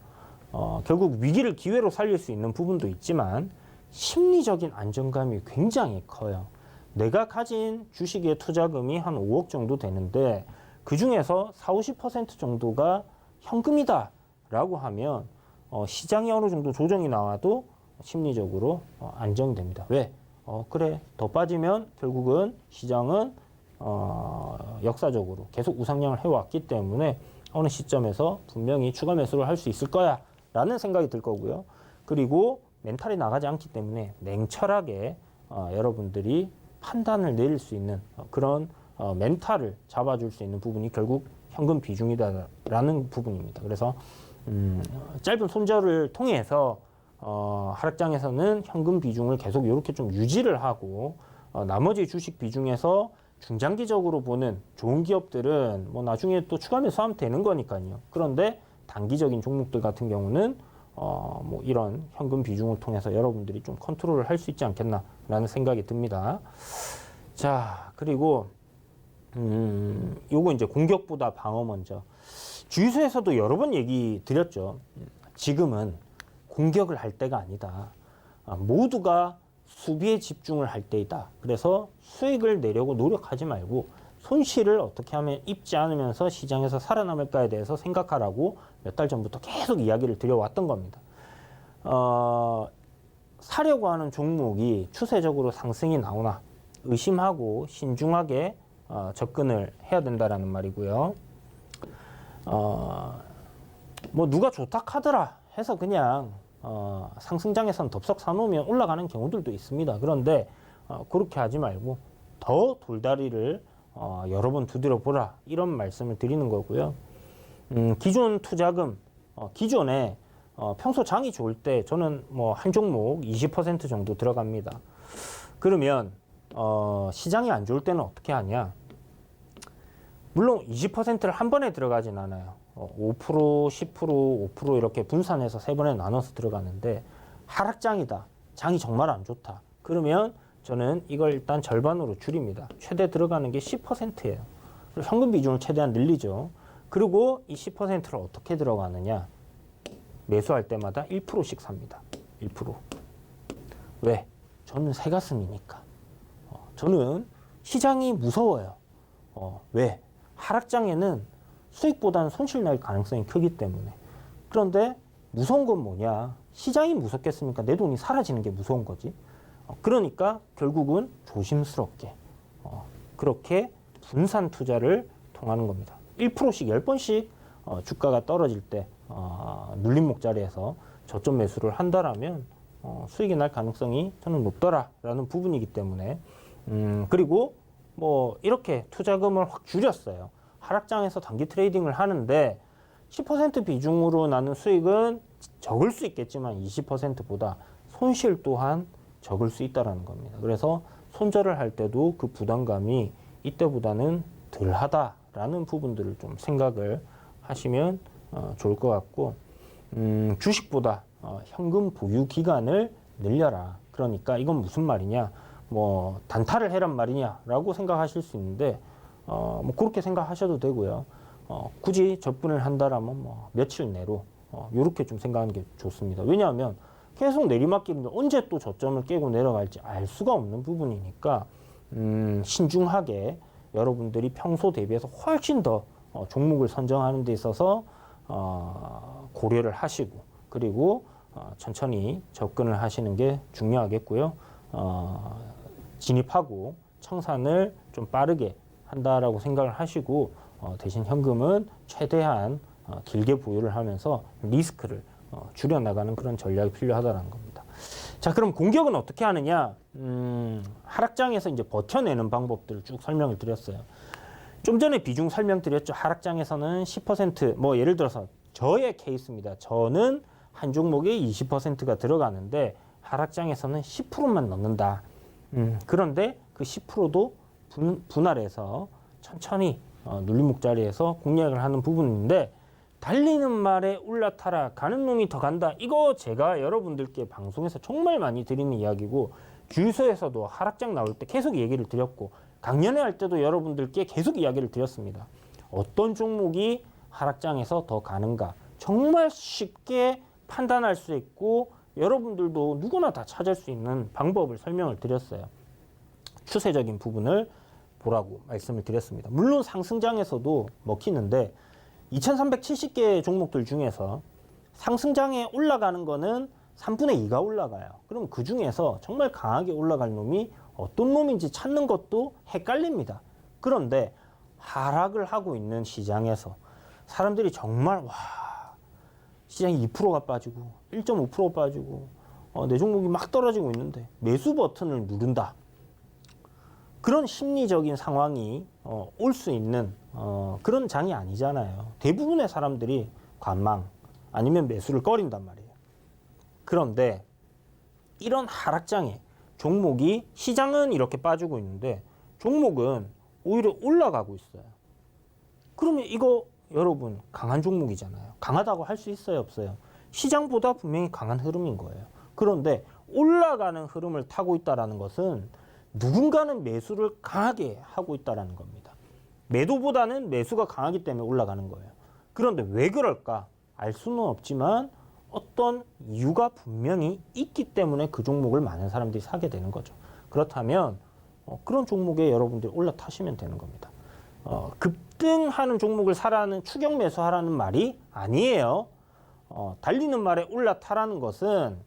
결국 위기를 기회로 살릴 수 있는 부분도 있지만 심리적인 안정감이 굉장히 커요. 내가 가진 주식의 투자금이 한 5억 정도 되는데 그 중에서 40-50% 정도가 현금이다 라고 하면 시장이 어느 정도 조정이 나와도 심리적으로 안정됩니다. 왜? 그래, 더 빠지면 결국은 시장은 역사적으로 계속 우상향을 해왔기 때문에 어느 시점에서 분명히 추가 매수를 할 수 있을 거야 라는 생각이 들 거고요. 그리고 멘탈이 나가지 않기 때문에 냉철하게 여러분들이 판단을 내릴 수 있는 그런 멘탈을 잡아줄 수 있는 부분이 결국 현금 비중이다라는 부분입니다. 그래서 짧은 손절을 통해서 하락장에서는 현금 비중을 계속 이렇게 좀 유지를 하고 나머지 주식 비중에서 중장기적으로 보는 좋은 기업들은 뭐 나중에 또 추가 매수하면 되는 거니까요. 그런데 단기적인 종목들 같은 경우는 뭐 이런 현금 비중을 통해서 여러분들이 좀 컨트롤을 할 수 있지 않겠나라는 생각이 듭니다. 자, 그리고 요거 이제 공격보다 방어 먼저. 주유소에서도 여러 번 얘기 드렸죠. 지금은 공격을 할 때가 아니다. 모두가 수비에 집중을 할 때이다. 그래서 수익을 내려고 노력하지 말고 손실을 어떻게 하면 입지 않으면서 시장에서 살아남을까에 대해서 생각하라고 몇 달 전부터 계속 이야기를 드려왔던 겁니다. 사려고 하는 종목이 추세적으로 상승이 나오나 의심하고 신중하게 접근을 해야 된다라는 말이고요. 뭐 누가 좋다 하더라 해서 그냥 상승장에선 덥석 사놓으면 올라가는 경우들도 있습니다. 그런데 그렇게 하지 말고 더 돌다리를 여러 번 두드려 보라, 이런 말씀을 드리는 거고요. 기존 투자금, 기존에 평소 장이 좋을 때 저는 뭐 한 종목 20% 정도 들어갑니다. 그러면 시장이 안 좋을 때는 어떻게 하냐? 물론 20%를 한 번에 들어가진 않아요. 5%, 10%, 5% 이렇게 분산해서 세 번에 나눠서 들어가는데, 하락장이다, 장이 정말 안 좋다, 그러면 저는 이걸 일단 절반으로 줄입니다. 최대 들어가는 게 10%예요. 그리고 현금 비중을 최대한 늘리죠. 그리고 이 10%를 어떻게 들어가느냐? 매수할 때마다 1%씩 삽니다. 1%. 왜? 저는 새가슴이니까. 저는 시장이 무서워요. 왜? 하락장에는 수익보다는 손실 날 가능성이 크기 때문에. 그런데 무서운 건 뭐냐? 시장이 무섭겠습니까? 내 돈이 사라지는 게 무서운 거지. 그러니까 결국은 조심스럽게 그렇게 분산 투자를 통하는 겁니다. 1%씩 10번씩 주가가 떨어질 때 눌림목 자리에서 저점 매수를 한다라면 수익이 날 가능성이 저는 높더라라는 부분이기 때문에, 그리고 뭐 이렇게 투자금을 확 줄였어요. 하락장에서 단기 트레이딩을 하는데 10% 비중으로 나는 수익은 적을 수 있겠지만 20%보다 손실 또한 적을 수 있다는 겁니다. 그래서 손절을 할 때도 그 부담감이 이때보다는 덜하다라는 부분들을 좀 생각을 하시면 좋을 것 같고, 주식보다 현금 보유 기간을 늘려라. 그러니까 이건 무슨 말이냐? 뭐 단타를 해란 말이냐라고 생각하실 수 있는데, 뭐 그렇게 생각하셔도 되고요. 굳이 접근을 한다라면 뭐 며칠 내로 이렇게 좀 생각하는 게 좋습니다. 왜냐하면 계속 내리막길인데 언제 또 저점을 깨고 내려갈지 알 수가 없는 부분이니까 신중하게 여러분들이 평소 대비해서 훨씬 더 종목을 선정하는 데 있어서 고려를 하시고, 그리고 천천히 접근을 하시는 게 중요하겠고요. 진입하고 청산을 좀 빠르게 한다라고 생각을 하시고, 대신 현금은 최대한 길게 보유를 하면서 리스크를 줄여나가는 그런 전략이 필요하다는 겁니다. 자, 그럼 공격은 어떻게 하느냐? 하락장에서 이제 버텨내는 방법들을 쭉 설명을 드렸어요. 좀 전에 비중 설명드렸죠. 하락장에서는 10%, 뭐 예를 들어서 저의 케이스입니다. 저는 한 종목에 20%가 들어가는데 하락장에서는 10%만 넣는다. 그런데 그 10%도 분할해서 천천히 눌림목 자리에서 공략을 하는 부분인데, 달리는 말에 올라타라, 가는 놈이 더 간다. 이거 제가 여러분들께 방송에서 정말 많이 드리는 이야기고, 주유소에서도 하락장 나올 때 계속 얘기를 드렸고, 강연회 할 때도 여러분들께 계속 이야기를 드렸습니다. 어떤 종목이 하락장에서 더 가는가 정말 쉽게 판단할 수 있고, 여러분들도 누구나 다 찾을 수 있는 방법을 설명을 드렸어요. 추세적인 부분을 보라고 말씀을 드렸습니다. 물론 상승장에서도 먹히는데 2370개 종목들 중에서 상승장에 올라가는 거는 3분의 2가 올라가요. 그럼 그 중에서 정말 강하게 올라갈 놈이 어떤 놈인지 찾는 것도 헷갈립니다. 그런데 하락을 하고 있는 시장에서 사람들이 정말 시장이 2%가 빠지고 1.5% 빠지고 내 종목이 막 떨어지고 있는데 매수 버튼을 누른다. 그런 심리적인 상황이 올 수 있는 그런 장이 아니잖아요. 대부분의 사람들이 관망 아니면 매수를 꺼린단 말이에요. 그런데 이런 하락장에 종목이, 시장은 이렇게 빠지고 있는데 종목은 오히려 올라가고 있어요. 그러면 이거 여러분 강한 종목이잖아요. 강하다고 할 수 있어요, 없어요? 시장보다 분명히 강한 흐름인 거예요. 그런데 올라가는 흐름을 타고 있다는 것은 누군가는 매수를 강하게 하고 있다는 겁니다. 매도보다는 매수가 강하기 때문에 올라가는 거예요. 그런데 왜 그럴까? 알 수는 없지만 어떤 이유가 분명히 있기 때문에 그 종목을 많은 사람들이 사게 되는 거죠. 그렇다면 그런 종목에 여러분들이 올라타시면 되는 겁니다. 급등하는 종목을 사라는, 추격 매수하라는 말이 아니에요. 달리는 말에 올라타라는 것은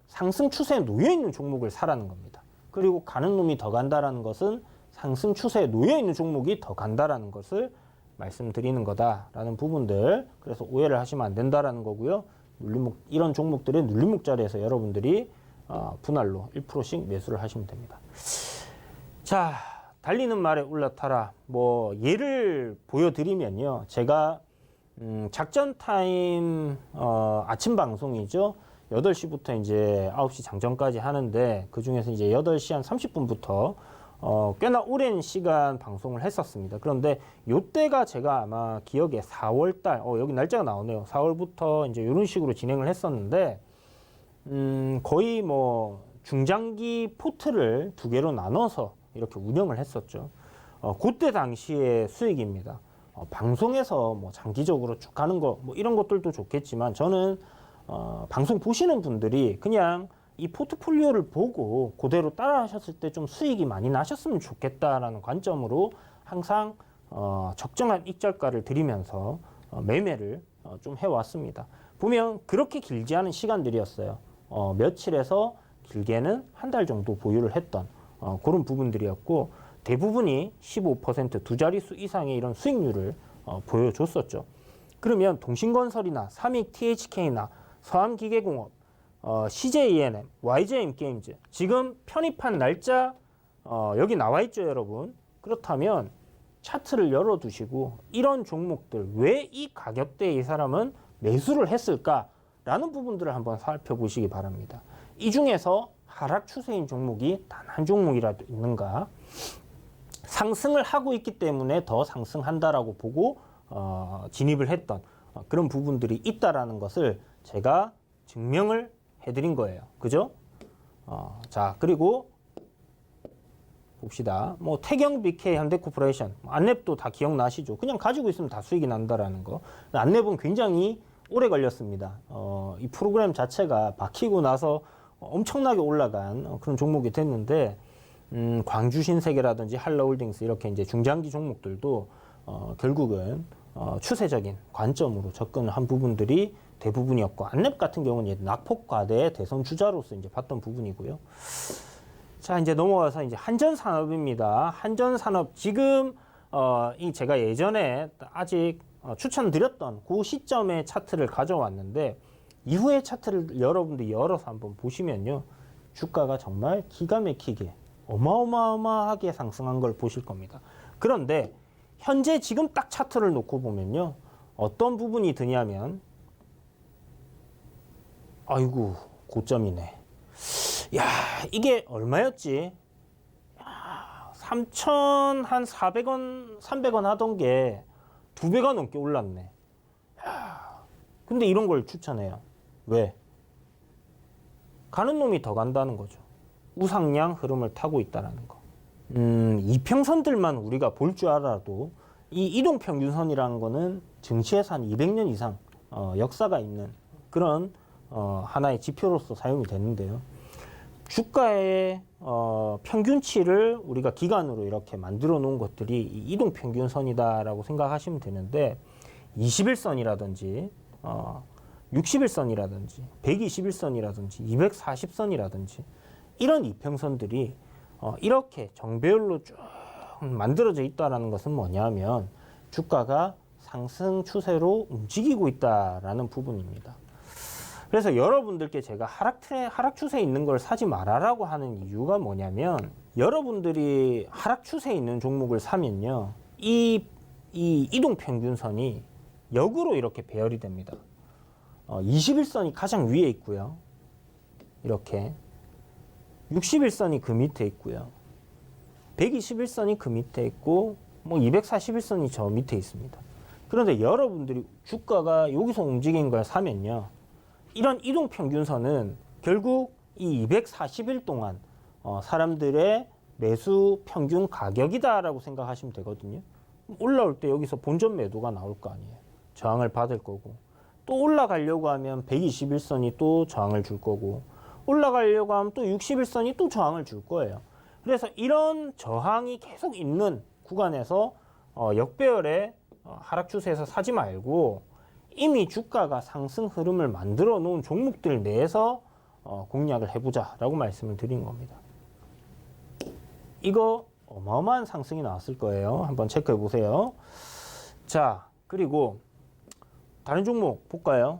상승 추세에 놓여 있는 종목을 사라는 겁니다. 그리고 가는 놈이 더 간다라는 것은 상승 추세에 놓여 있는 종목이 더 간다라는 것을 말씀드리는 거다라는 부분들, 그래서 오해를 하시면 안 된다라는 거고요. 이런 종목들의 눌림목 자리에서 여러분들이 분할로 1%씩 매수를 하시면 됩니다. 자, 달리는 말에 올라타라. 뭐 예를 보여드리면요, 제가 작전 타임 아침 방송이죠. 8시부터 이제 9시 장전까지 하는데, 그 중에서 이제 8시 한 30분부터 꽤나 오랜 시간 방송을 했었습니다. 그런데 요때가 제가 아마 기억에 4월달, 여기 날짜가 나오네요. 4월부터 이제 이런 식으로 진행을 했었는데, 거의 뭐 중장기 포트를 2개로 나눠서 이렇게 운영을 했었죠. 그때 당시의 수익입니다. 방송에서 뭐 장기적으로 쭉 가는 거, 뭐 이런 것들도 좋겠지만, 저는 방송 보시는 분들이 그냥 이 포트폴리오를 보고 그대로 따라 하셨을 때 좀 수익이 많이 나셨으면 좋겠다라는 관점으로 항상 적정한 익절가를 드리면서 매매를 좀 해왔습니다. 보면 그렇게 길지 않은 시간들이었어요. 며칠에서 길게는 한 달 정도 보유를 했던 그런 부분들이었고, 대부분이 15% 두 자릿수 이상의 이런 수익률을 보여줬었죠. 그러면 동신건설이나 삼익 THK나 서암기계공업, CJENM, YJM게임즈, 지금 편입한 날짜 여기 나와 있죠, 여러분. 그렇다면 차트를 열어두시고 이런 종목들 왜 이 가격대에 이 사람은 매수를 했을까라는 부분들을 한번 살펴보시기 바랍니다. 이 중에서 하락 추세인 종목이 단 한 종목이라도 있는가? 상승을 하고 있기 때문에 더 상승한다라고 보고 진입을 했던 그런 부분들이 있다라는 것을 제가 증명을 해드린 거예요. 그죠? 자, 그리고 봅시다. 뭐 태경, BK, 현대코퍼레이션, 안랩도 다 기억나시죠? 그냥 가지고 있으면 다 수익이 난다라는 거. 안랩은 굉장히 오래 걸렸습니다. 이 프로그램 자체가 박히고 나서 엄청나게 올라간 그런 종목이 됐는데, 광주신세계라든지 한라홀딩스 이렇게 이제 중장기 종목들도 결국은 추세적인 관점으로 접근을 한 부분들이 대부분이었고, 안랩 같은 경우는 이제 낙폭과대의 대선 주자로서 이제 봤던 부분이고요. 자, 이제 넘어와서 이제 한전산업입니다. 한전산업 지금 이 제가 예전에 아직 추천드렸던 그 시점의 차트를 가져왔는데, 이후의 차트를 여러분들이 열어서 한번 보시면요, 주가가 정말 기가 막히게 어마어마하게 상승한 걸 보실 겁니다. 그런데 현재 지금 딱 차트를 놓고 보면요, 어떤 부분이 드냐면, 아이고 고점이네. 야, 이게 얼마였지? 3,400원, 300원 하던 게 2배가 넘게 올랐네. 야, 근데 이런 걸 추천해요. 왜? 가는 놈이 더 간다는 거죠. 우상향 흐름을 타고 있다는 거. 이평선들만 우리가 볼 줄 알아도 이 이동평균선이라는 거는 증시에서 한 200년 이상 역사가 있는 그런 하나의 지표로서 사용이 되는데요. 주가의 평균치를 우리가 기간으로 이렇게 만들어 놓은 것들이 이 이동평균선이다라고 생각하시면 되는데, 21선이라든지 60일선이라든지 121선이라든지 240선이라든지 이런 이평선들이 이렇게 정배열로 쭉 만들어져 있다는 것은 뭐냐면 주가가 상승 추세로 움직이고 있다라는 부분입니다. 그래서 여러분들께 제가 하락 추세에 있는 걸 사지 말아라고 하는 이유가 뭐냐면, 여러분들이 하락 추세에 있는 종목을 사면요, 이 이동평균선이 역으로 이렇게 배열이 됩니다. 21선이 가장 위에 있고요. 이렇게 61선이 그 밑에 있고요. 121선이 그 밑에 있고, 뭐 241선이 저 밑에 있습니다. 그런데 여러분들이 주가가 여기서 움직인 걸 사면요, 이런 이동평균선은 결국 이 240일 동안 사람들의 매수 평균 가격이다라고 생각하시면 되거든요. 올라올 때 여기서 본전 매도가 나올 거 아니에요. 저항을 받을 거고, 또 올라가려고 하면 121선이 또 저항을 줄 거고, 올라가려고 하면 또 61선이 또 저항을 줄 거예요. 그래서 이런 저항이 계속 있는 구간에서 역배열의 하락 추세에서 사지 말고 이미 주가가 상승 흐름을 만들어 놓은 종목들 내에서 공략을 해보자라고 말씀을 드린 겁니다. 이거 어마어마한 상승이 나왔을 거예요. 한번 체크해 보세요. 자, 그리고 다른 종목 볼까요?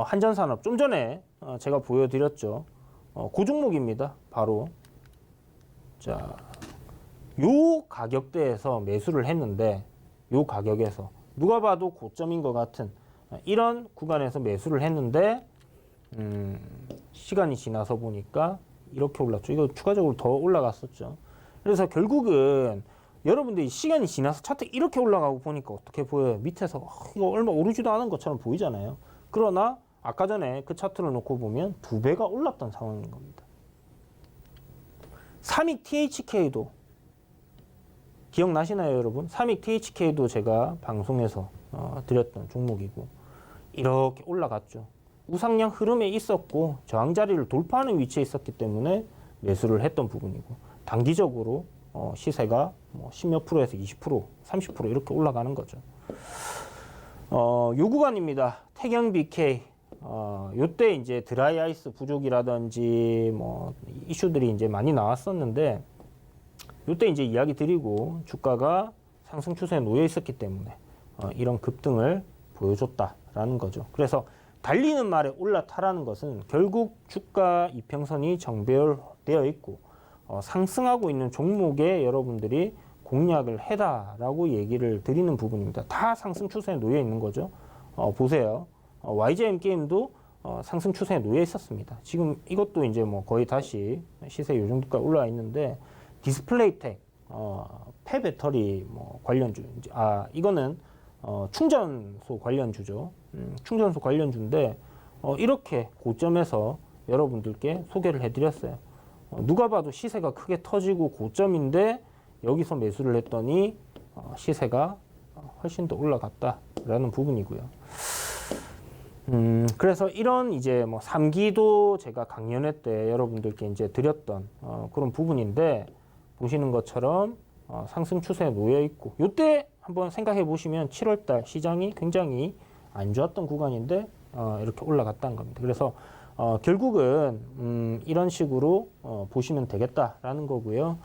한전산업 좀 전에 제가 보여드렸죠. 그 종목입니다. 바로 자, 요 가격대에서 매수를 했는데 요 가격에서 누가 봐도 고점인 것 같은 이런 구간에서 매수를 했는데 시간이 지나서 보니까 이렇게 올랐죠. 이거 추가적으로 더 올라갔었죠. 그래서 결국은 여러분들이 시간이 지나서 차트 이렇게 올라가고 보니까 어떻게 보여요? 밑에서 이거 얼마 오르지도 않은 것처럼 보이잖아요. 그러나 아까 전에 그 차트를 놓고 보면 2배가 올랐던 상황인 겁니다. 삼익 THK도 기억나시나요, 여러분? 삼익 THK도 제가 방송에서 드렸던 종목이고 이렇게 올라갔죠. 우상향 흐름에 있었고 저항 자리를 돌파하는 위치에 있었기 때문에 매수를 했던 부분이고 단기적으로 시세가 뭐 10몇 프로에서 20%, 30% 이렇게 올라가는 거죠. 요 구간입니다. 태경 BK. 요때 이제 드라이 아이스 부족이라든지 뭐 이슈들이 이제 많이 나왔었는데 요때 이제 이야기 드리고 주가가 상승 추세에 놓여 있었기 때문에 이런 급등을 보여줬다라는 거죠. 그래서 달리는 말에 올라타라는 것은 결국 주가 이평선이 정배열되어 있고 상승하고 있는 종목에 여러분들이 공략을 해다라고 얘기를 드리는 부분입니다. 다 상승 추세에 놓여 있는 거죠. 보세요. YGM 게임도 상승 추세에 놓여 있었습니다. 지금 이것도 이제 뭐 거의 다시 시세 요 정도까지 올라와 있는데 디스플레이텍, 폐배터리 뭐 관련주, 이거는 충전소 관련주죠. 충전소 관련주인데 이렇게 고점에서 여러분들께 소개를 해드렸어요. 누가 봐도 시세가 크게 터지고 고점인데 여기서 매수를 했더니 시세가 훨씬 더 올라갔다라는 부분이고요. 그래서 이런 이제 뭐 3기도 제가 강연회 때 여러분들께 이제 드렸던 그런 부분인데 보시는 것처럼 상승 추세에 놓여 있고 이때 한번 생각해 보시면 7월달 시장이 굉장히 안 좋았던 구간인데 이렇게 올라갔다는 겁니다. 그래서 결국은 이런 식으로 보시면 되겠다라는 거고요.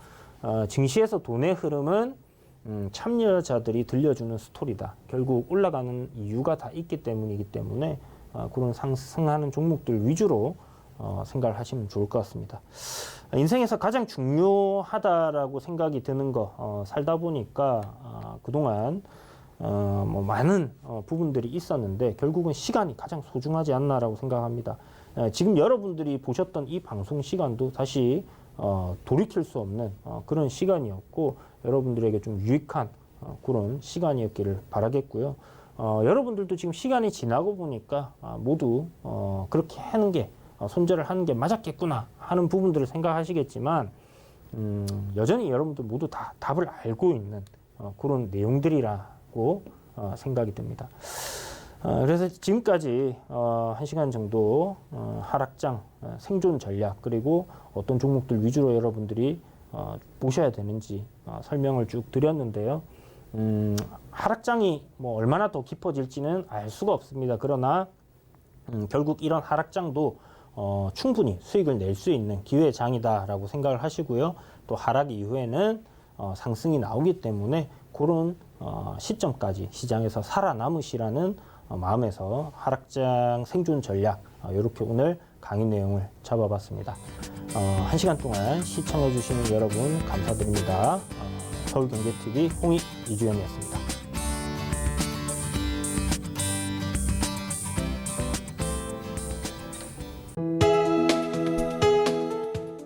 증시에서 돈의 흐름은 참여자들이 들려주는 스토리다. 결국 올라가는 이유가 다 있기 때문이기 때문에 그런 상승하는 종목들 위주로 생각을 하시면 좋을 것 같습니다. 인생에서 가장 중요하다라고 생각이 드는 거 살다 보니까 그동안 뭐 많은 부분들이 있었는데 결국은 시간이 가장 소중하지 않나라고 생각합니다. 지금 여러분들이 보셨던 이 방송 시간도 다시 돌이킬 수 없는 그런 시간이었고 여러분들에게 좀 유익한 그런 시간이었기를 바라겠고요. 여러분들도 지금 시간이 지나고 보니까 모두 그렇게 하는 게 손절을 하는 게 맞았겠구나 하는 부분들을 생각하시겠지만 여전히 여러분들 모두 다 답을 알고 있는 그런 내용들이라고 생각이 듭니다. 그래서 지금까지 1시간 정도 하락장 생존 전략 그리고 어떤 종목들 위주로 여러분들이 보셔야 되는지 설명을 쭉 드렸는데요. 하락장이 뭐 얼마나 더 깊어질지는 알 수가 없습니다. 그러나 결국 이런 하락장도 충분히 수익을 낼 수 있는 기회장이다라고 생각을 하시고요. 또 하락 이후에는 상승이 나오기 때문에 그런 시점까지 시장에서 살아남으시라는 마음에서 하락장 생존 전략 이렇게 오늘 강의 내용을 잡아봤습니다. 1시간 동안 시청해 주시는 여러분 감사드립니다. 서울경제TV 홍익 이주연이었습니다.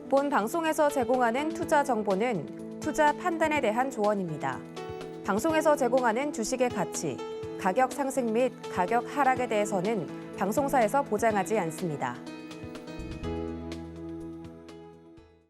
본 방송에서 제공하는 투자 정보는 투자 판단에 대한 조언입니다. 방송에서 제공하는 주식의 가치, 가격 상승 및 가격 하락에 대해서는 방송사에서 보장하지 않습니다.